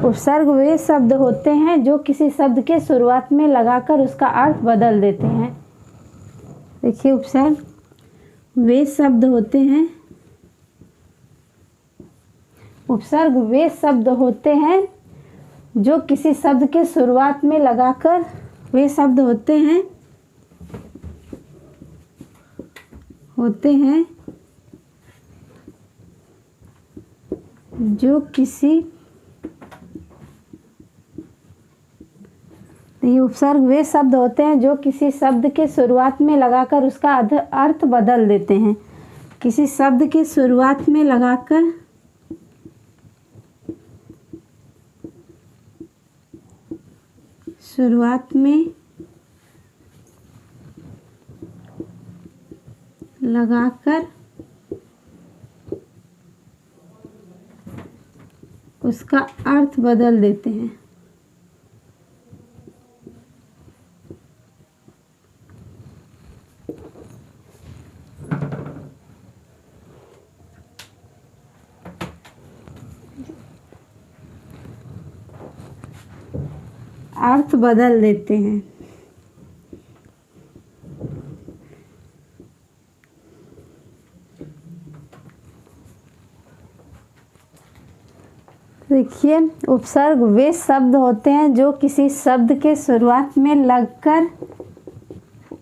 उपसर्ग वे शब्द होते हैं जो किसी शब्द के शुरुआत में लगाकर उसका अर्थ बदल देते हैं। देखिए उपसर्ग वे शब्द होते हैं, उपसर्ग वे शब्द होते हैं जो किसी शब्द के शुरुआत में लगाकर, वे शब्द होते हैं जो किसी, ये उपसर्ग वे शब्द होते हैं जो किसी शब्द के शुरुआत में लगाकर उसका अर्थ बदल देते हैं। किसी शब्द के शुरुआत में लगाकर उसका अर्थ बदल देते हैं। अर्थ बदल देते हैं। देखिए उपसर्ग वे शब्द होते हैं जो किसी शब्द के शुरुआत में लगकर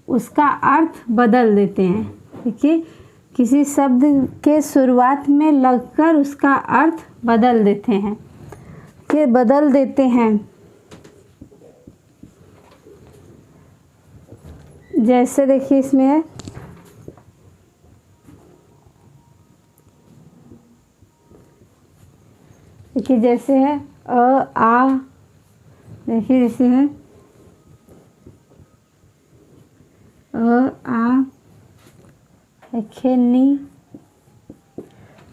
उसका अर्थ बदल देते हैं। देखिए किसी शब्द के शुरुआत में लगकर उसका अर्थ बदल देते हैं, ये बदल देते हैं। जैसे देखिए इसमें है देखिए जैसे है आ, देखिए जैसे है आ, देखिए नी,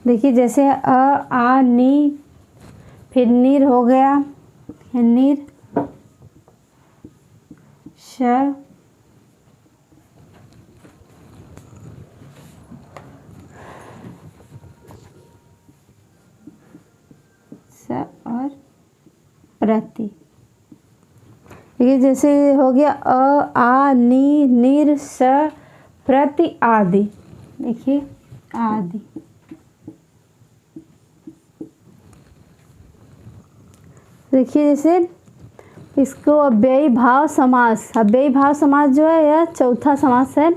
देखिए जैसे है आ नी, फिर नीर हो गया, नीर श, और प्रति। ये जैसे हो गया अ, आ, नी, निर, स, प्रति, आदि। देखिए आदि। देखिए जैसे इसको अव्ययी भाव समास, अव्ययी भाव समास जो है यह चौथा समास है।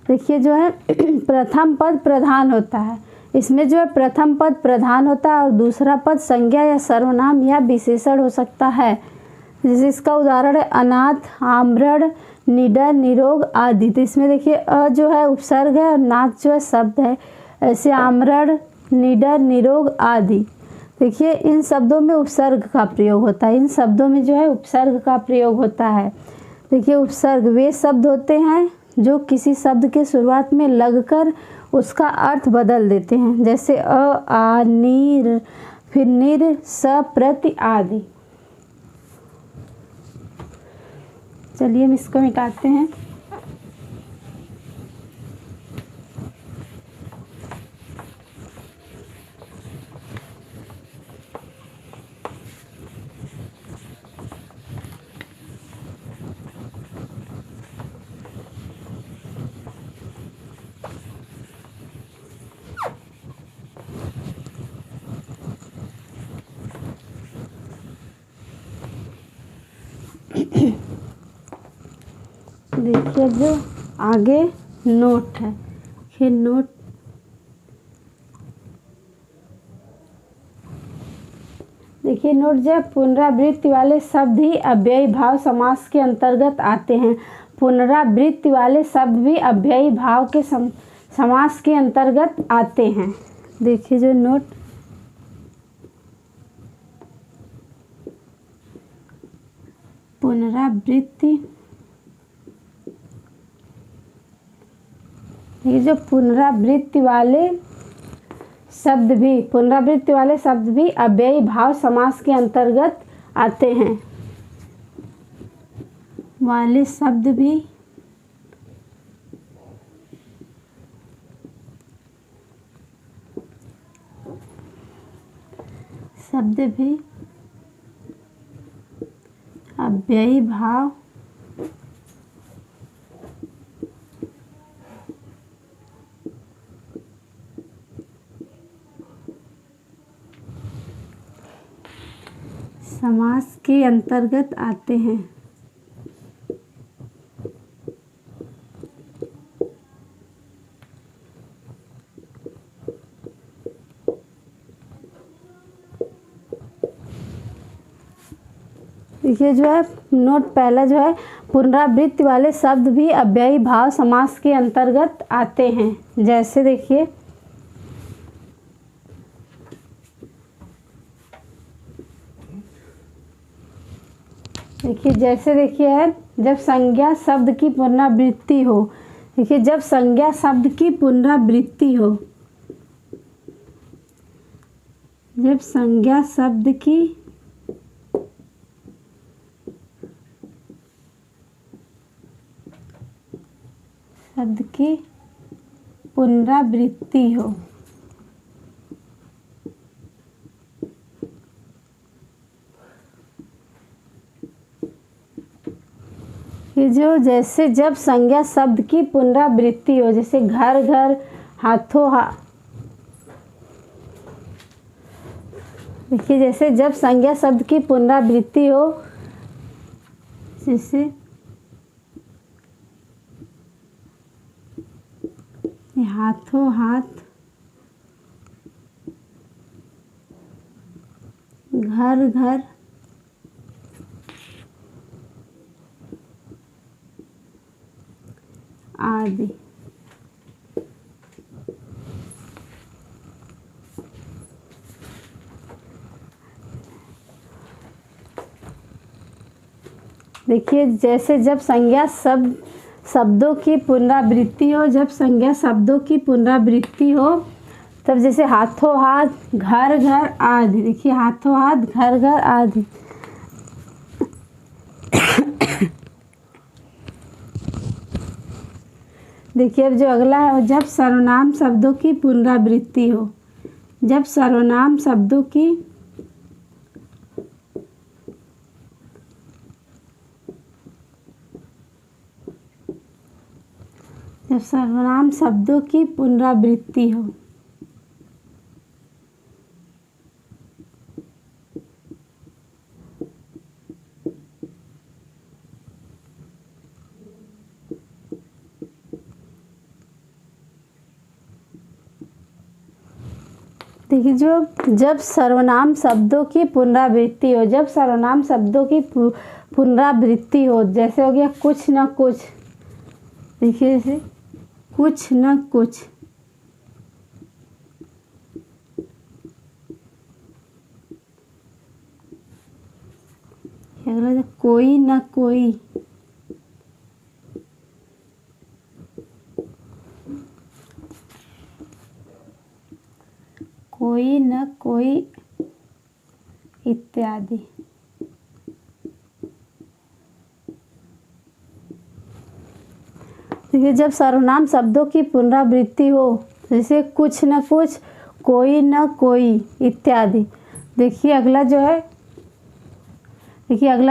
देखिए जो है प्रथम पद प्रधान होता है, इसमें जो है प्रथम पद प्रधान होता है और दूसरा पद संज्ञा या सर्वनाम या विशेषण हो सकता है। जैसे इसका उदाहरण है अनाथ, आम्रड़, निडर, निरोग आदि। तो इसमें देखिए अ जो है उपसर्ग है और नाथ जो है शब्द है। ऐसे आम्रड़, निडर, निरोग आदि। देखिए इन शब्दों में उपसर्ग का प्रयोग होता है, इन शब्दों में जो है उपसर्ग का प्रयोग होता है। देखिए उपसर्ग वे शब्द होते हैं जो किसी शब्द के शुरुआत में लगकर उसका अर्थ बदल देते हैं, जैसे अ, आ, नीर, फिर निर, स, प्रति आदि। चलिए हम इसको मिटाते हैं। देखिए जो आगे नोट है, फिर नोट देखिए नोट जो पुनरावृत्ति वाले शब्द ही अव्ययी भाव समास के अंतर्गत आते हैं। पुनरावृत्ति वाले शब्द भी अव्ययी भाव के समास के अंतर्गत आते हैं। देखिए जो नोट पुनरावृत्ति, ये जो पुनरावृत्ति वाले शब्द भी अव्ययी भाव समास के अंतर्गत आते हैं। वाले शब्द भी अव्ययी भाव समास के अंतर्गत आते हैं। देखिए जो है नोट पहला जो है पुनरावृत्ति वाले शब्द भी अव्ययी भाव समास के अंतर्गत आते हैं। जैसे देखिए जैसे देखिए है जब संज्ञा शब्द की पुनरावृत्ति हो। देखिए जब संज्ञा शब्द की पुनरावृत्ति हो, जब संज्ञा शब्द की पुनरावृत्ति हो, ये जो जैसे जब संज्ञा शब्द की पुनरावृत्ति हो, जैसे घर घर, हाथों हाथ। देखिए जैसे जब संज्ञा शब्द की पुनरावृत्ति हो, जैसे हाथों हाथ, घर घर, आदि। देखिए जैसे जब संज्ञा शब्दों की पुनरावृत्ति हो, जब संज्ञा शब्दों की पुनरावृत्ति हो तब जैसे हाथों हाथ, घर घर, आदि। देखिए हाथों हाथ, घर घर, आदि। देखिए अब जो अगला है जब सर्वनाम शब्दों की पुनरावृत्ति हो, जब सर्वनाम शब्दों की सर्वनाम शब्दों की पुनरावृत्ति हो। देखिए, जब सर्वनाम शब्दों की पुनरावृत्ति हो, जब सर्वनाम शब्दों की पुनरावृत्ति हो, जैसे हो गया कुछ न कुछ। देखिए जैसे कुछ न कुछ, अगला कोई न कोई, कोई न कोई इत्यादि। देखिए, जब सर्वनाम शब्दों की पुनरावृत्ति हो, जैसे कुछ न कुछ, कोई न कोई इत्यादि। देखिए अगला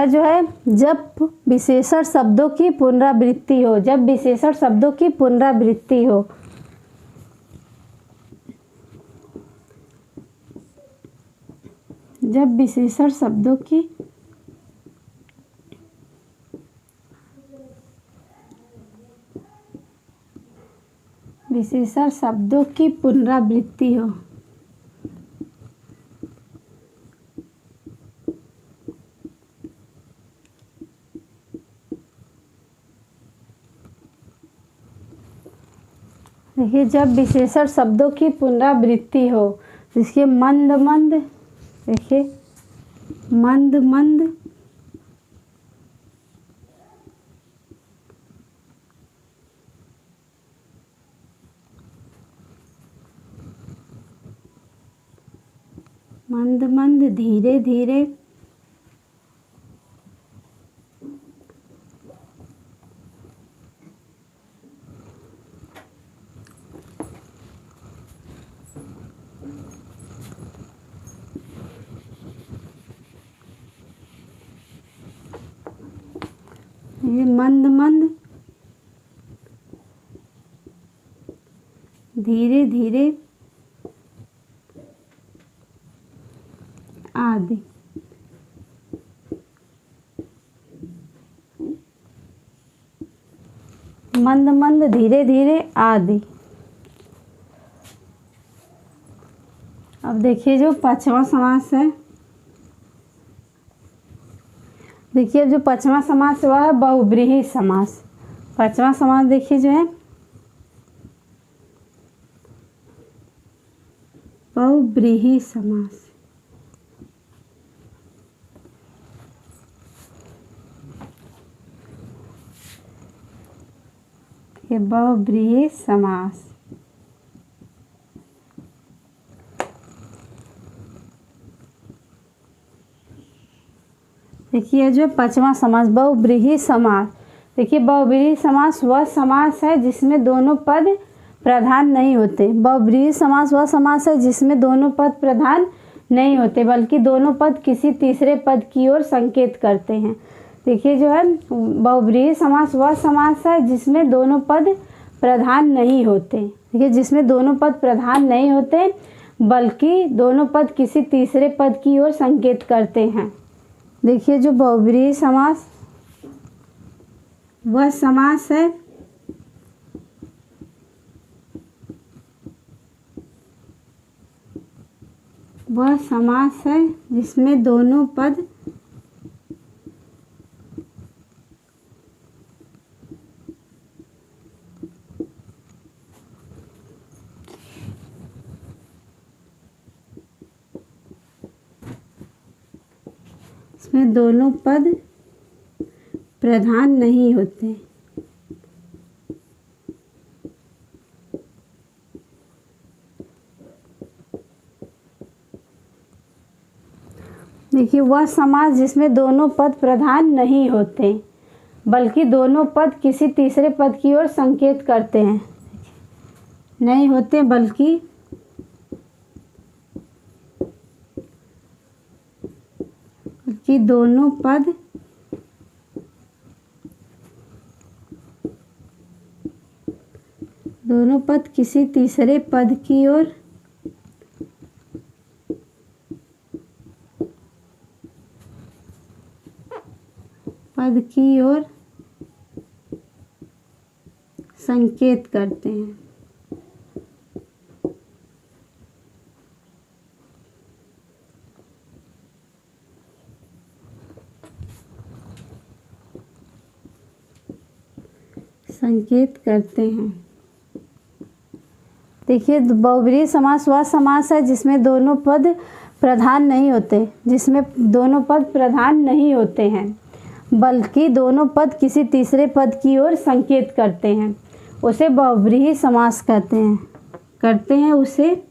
जो है जब विशेषण शब्दों की पुनरावृत्ति हो, जब विशेषण शब्दों की पुनरावृत्ति हो। जब विशेषण शब्दों की पुनरावृत्ति हो। देखिए, जब विशेषण शब्दों की पुनरावृत्ति हो, जिसके मंद मंद, देखिए मंद मंद, मंद मंद, धीरे धीरे, ये मंद मंद, धीरे धीरे आदि। मंद मंद, धीरे धीरे आदि। अब देखिए जो पांचवा समास है, देखिए जो पांचवा समास हुआ है बहुब्रीहि समास। पांचवा समास देखिए जो है बहुब्रीहि समास। ये बहुब्रीहि समास। देखिए जो पांचवा समास बहुब्रीहि समास। देखिए बहुब्रीहि समास वह समास है जिसमें दोनों पद प्रधान नहीं होते। बहुब्रीहि समास वह समास है जिसमें दोनों पद प्रधान नहीं होते, बल्कि दोनों पद किसी तीसरे पद की ओर संकेत करते हैं। देखिए जो है बहुब्रीहि समास वह समास है जिसमें दोनों पद प्रधान नहीं होते। देखिए जिसमें दोनों पद प्रधान नहीं होते, बल्कि दोनों पद किसी तीसरे पद की ओर संकेत करते हैं। देखिए जो बहुब्रीहि समास वह समास है जिसमें दोनों पद प्रधान नहीं होते। देखिए वह समास जिसमें दोनों पद प्रधान नहीं होते, बल्कि दोनों पद किसी तीसरे पद की ओर संकेत करते हैं। नहीं होते बल्कि दोनों पद दोनों पद किसी तीसरे पद की ओर संकेत करते हैं। देखिए, बहुब्रीहि समास वह समास है जिसमें दोनों पद प्रधान नहीं होते हैं, बल्कि दोनों पद किसी तीसरे पद की ओर संकेत करते हैं। उसे बहुब्रीहि समास करते हैं उसे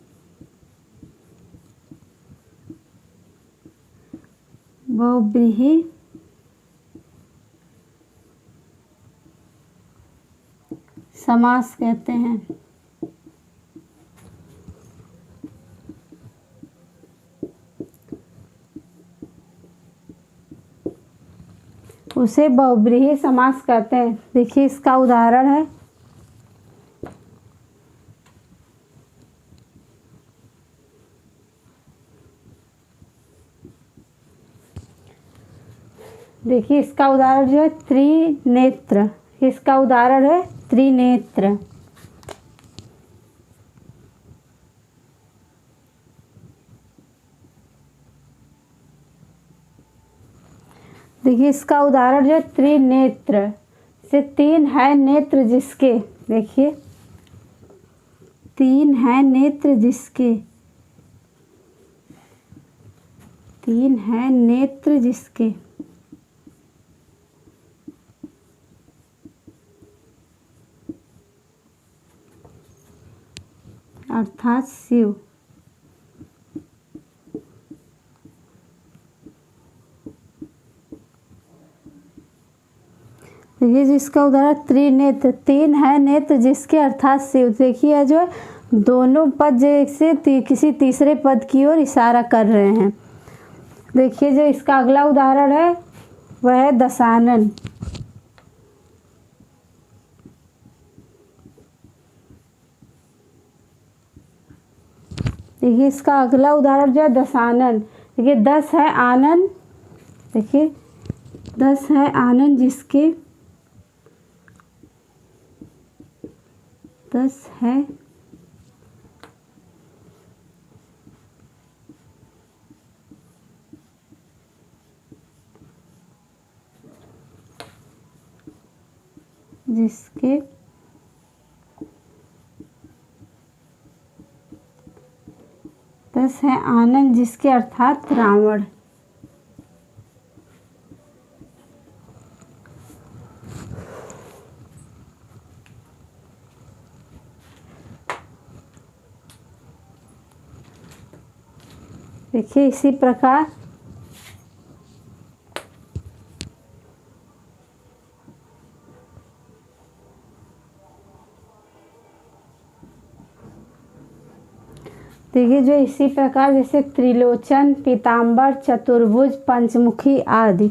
बहुब्रीहि समास कहते हैं। उसे बहुब्रीहि समास कहते हैं। देखिए, इसका उदाहरण है, देखिए इसका उदाहरण जो है त्रिनेत्र। इसका उदाहरण है त्रिनेत्र। देखिए इसका उदाहरण जो है त्रिनेत्र से तीन है नेत्र जिसके, देखिए तीन है नेत्र जिसके अर्थात शिव। देखिए जिसका उदाहरण त्रिनेत्र, तीन है नेत्र जिसके अर्थात शिव। देखिए जो है दोनों पद जैसे किसी तीसरे पद की ओर इशारा कर रहे हैं। देखिए जो इसका अगला उदाहरण है वह है दशानन। देखिए इसका अगला उदाहरण जो है दशानन। देखिए 10 है आनन, देखिए 10 है आनन जिसके 10 है जिसके दस है आनंद जिसके अर्थात रावण। देखिए इसी प्रकार देखिए जो इसी प्रकार जैसे त्रिलोचन, पीताम्बर, चतुर्भुज, पंचमुखी आदि।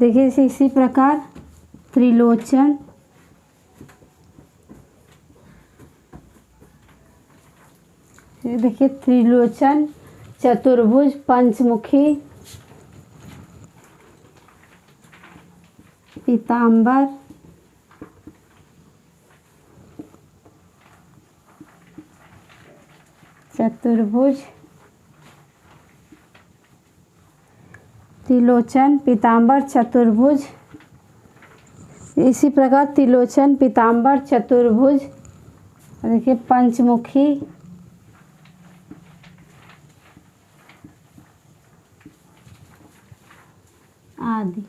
देखिए इसी प्रकार त्रिलोचन, देखिए त्रिलोचन, चतुर्भुज, पंचमुखी, पीताम्बर, चतुर्भुज, त्रिलोचन, पीताम्बर, चतुर्भुज। इसी प्रकार त्रिलोचन, पीताम्बर, चतुर्भुज, देखिए पंचमुखी आदि।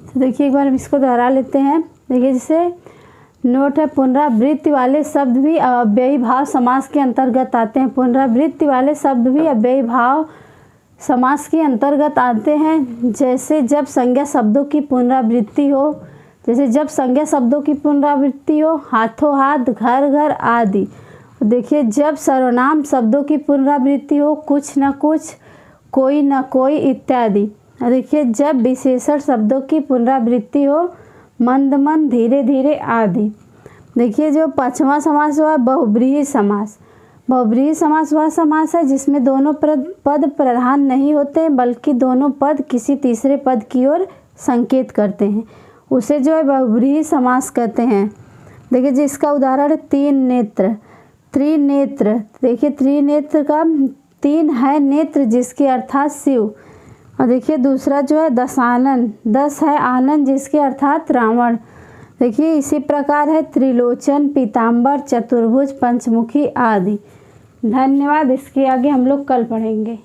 तो देखिए एक बार हम इसको दोहरा लेते हैं। देखिए जैसे नोट है, पुनरावृत्ति वाले शब्द भी अव्ययी भाव समास के अंतर्गत आते हैं। पुनरावृत्ति वाले शब्द भी अव्ययी भाव समास के अंतर्गत आते हैं। जैसे जब संज्ञा शब्दों की पुनरावृत्ति हो, हाथों हाथ, घर घर आदि। देखिए जब सर्वनाम शब्दों की पुनरावृत्ति हो, कुछ न कुछ, कोई न कोई इत्यादि। देखिए जब विशेषण शब्दों की पुनरावृत्ति हो, मंद मंद, धीरे धीरे आदि। देखिए जो पांचवा समास हुआ बहुब्रीहि समास। बहुब्रीहि समास वह समास है जिसमें दोनों पद प्रधान नहीं होते बल्कि दोनों पद किसी तीसरे पद की ओर संकेत करते हैं, उसे जो है बहुब्रीहि समास कहते हैं। देखिए जिसका उदाहरण तीन नेत्र, त्रिनेत्र। देखिए त्रिनेत्र का तीन है नेत्र जिसके अर्थात शिव। और देखिए दूसरा जो है दशानन, 10 है आनंद जिसके अर्थात रावण। देखिए इसी प्रकार है त्रिलोचन, पीताम्बर, चतुर्भुज, पंचमुखी आदि। धन्यवाद। इसके आगे हम लोग कल पढ़ेंगे।